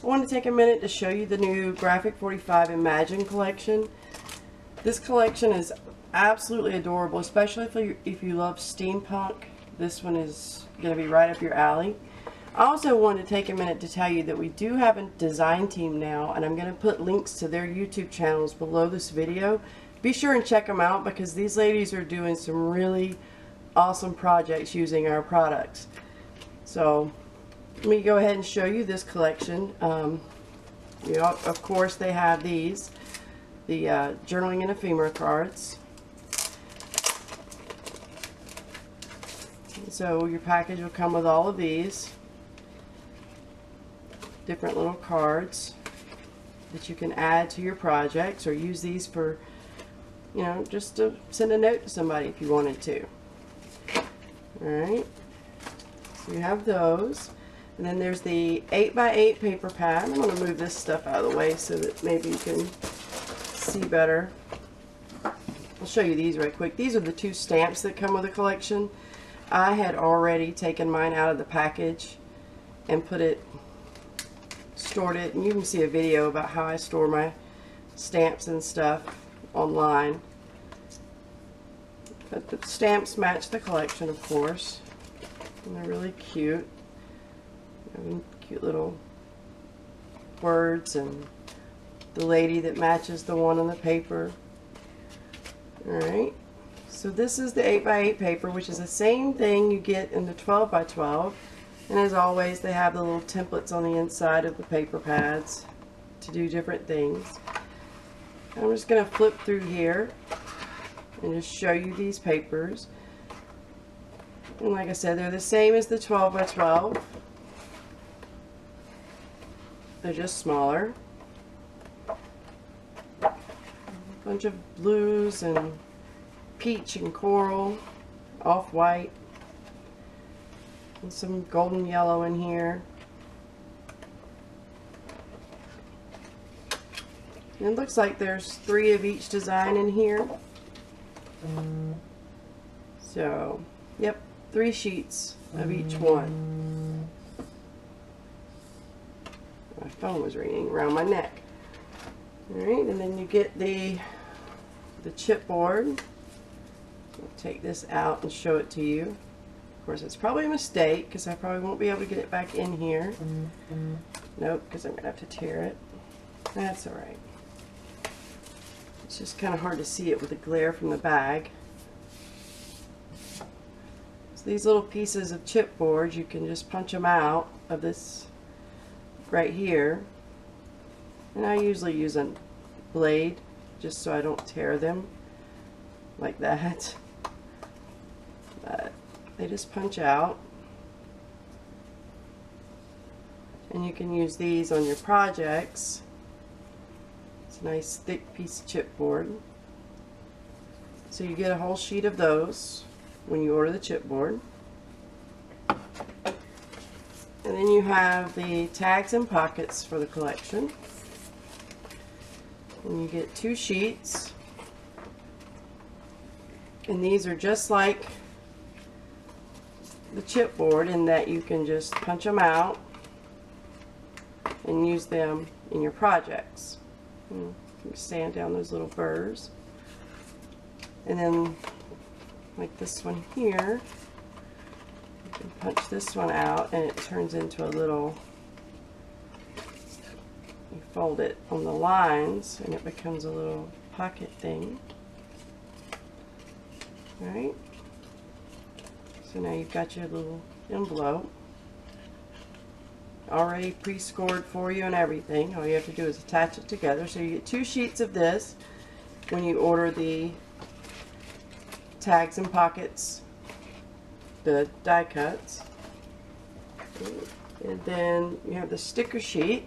I want to take a minute to show you the new Graphic 45 Imagine collection. This collection is absolutely adorable, especially if you love steampunk. This one is going to be right up your alley. I also wanted to take a minute to tell you that we do have a design team now, and I'm going to put links to their YouTube channels below this video. Be sure and check them out because these ladies are doing some really awesome projects using our products. So let me go ahead and show you this collection. You know, of course they have these, the journaling and ephemera cards. So your package will come with all of these different little cards that you can add to your projects, or use these for, you know, just to send a note to somebody if you wanted to. Alright, so you have those. And then there's the 8x8 paper pad. I'm going to move this stuff out of the way so that maybe you can see better. I'll show you these right quick. These are the two stamps that come with the collection. I had already taken mine out of the package and stored it. And you can see a video about how I store my stamps and stuff online. But the stamps match the collection, of course. And they're really cute. Cute little words, and the lady that matches the one on the paper. Alright, so this is the 8x8 paper, which is the same thing you get in the 12x12, and as always they have the little templates on the inside of the paper pads to do different things. I'm just going to flip through here and just show you these papers, and like I said, they're the same as the 12x12. They're just smaller. A bunch of blues and peach and coral, off-white, and some golden yellow in here. And it looks like there's 3 of each design in here. So, yep, 3 sheets of each one. My phone was ringing around my neck. Alright, and then you get the chipboard. I'll take this out and show it to you. Of course, it's probably a mistake because I probably won't be able to get it back in here. Nope, because I'm going to have to tear it. That's alright. It's just kind of hard to see it with the glare from the bag. So these little pieces of chipboard, you can just punch them out of this right here, and I usually use a blade just so I don't tear them like that, but they just punch out, and you can use these on your projects. It's a nice thick piece of chipboard, so you get a whole sheet of those when you order the chipboard. And then you have the tags and pockets for the collection. And you get 2 sheets. And these are just like the chipboard in that you can just punch them out and use them in your projects. You can sand down those little burrs. And then, like this one here, punch this one out and it turns into a little, you fold it on the lines and it becomes a little pocket thing. Alright, so now you've got your little envelope already pre-scored for you and everything. All you have to do is attach it together. So you get 2 sheets of this when you order the tags and pockets, the die cuts. And then you have the sticker sheet,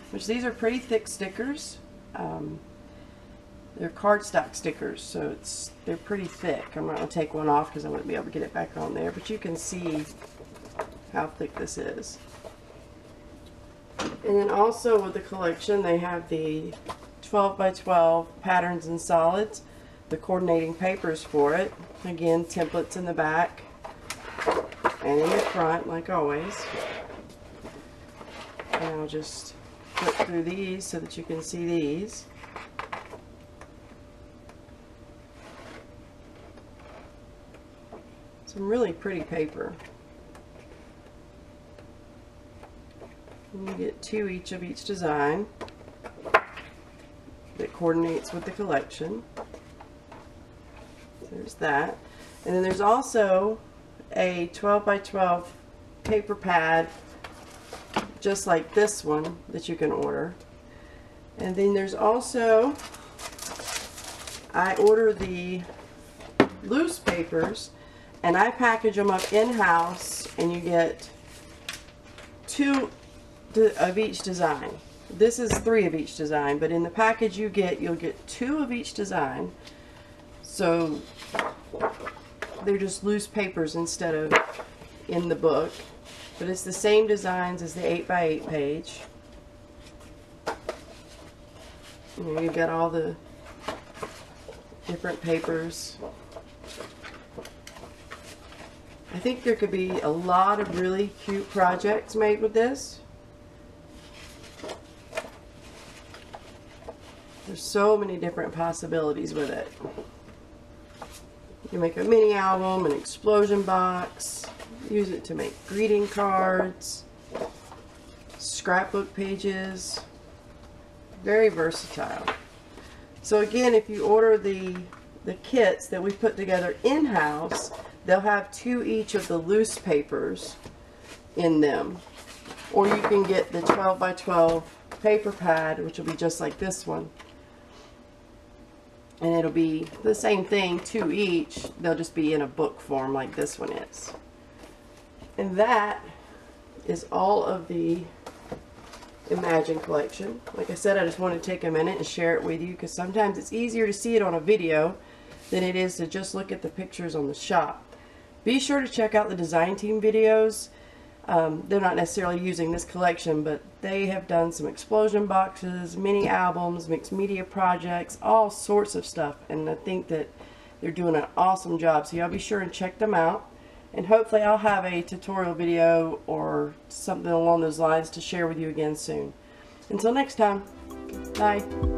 which these are pretty thick stickers. They're cardstock stickers, so they're pretty thick. I'm not going to take one off because I wouldn't be able to get it back on there, but you can see how thick this is. And then also with the collection, they have the 12x12 patterns and solids, the coordinating papers for it. Again, templates in the back and in the front, like always. And I'll just flip through these so that you can see these. Some really pretty paper. And you get 2 each of each design that coordinates with the collection. There's that. And then there's also a 12 by 12 paper pad just like this one that you can order. And then there's also, I order the loose papers and I package them up in-house, and you get 2 of each design. This is 3 of each design, but in the package you'll get 2 of each design. So they're just loose papers instead of in the book, but it's the same designs as the 8 by 8 page. And you've got all the different papers. I think there could be a lot of really cute projects made with this. There's so many different possibilities with it. You can make a mini album, an explosion box, use it to make greeting cards, scrapbook pages. Very versatile. So again, if you order the kits that we put together in-house, they'll have 2 each of the loose papers in them. Or you can get the 12 by 12 paper pad, which will be just like this one. And it'll be the same thing, 2 each. They'll just be in a book form like this one is. And that is all of the Imagine collection. Like I said, I just wanted to take a minute and share it with you, because sometimes it's easier to see it on a video than it is to just look at the pictures on the shop. Be sure to check out the design team videos. They're not necessarily using this collection, but they have done some explosion boxes, mini albums, mixed media projects, all sorts of stuff, and I think that they're doing an awesome job. So y'all be sure and check them out, and hopefully I'll have a tutorial video or something along those lines to share with you again soon. Until next time, bye.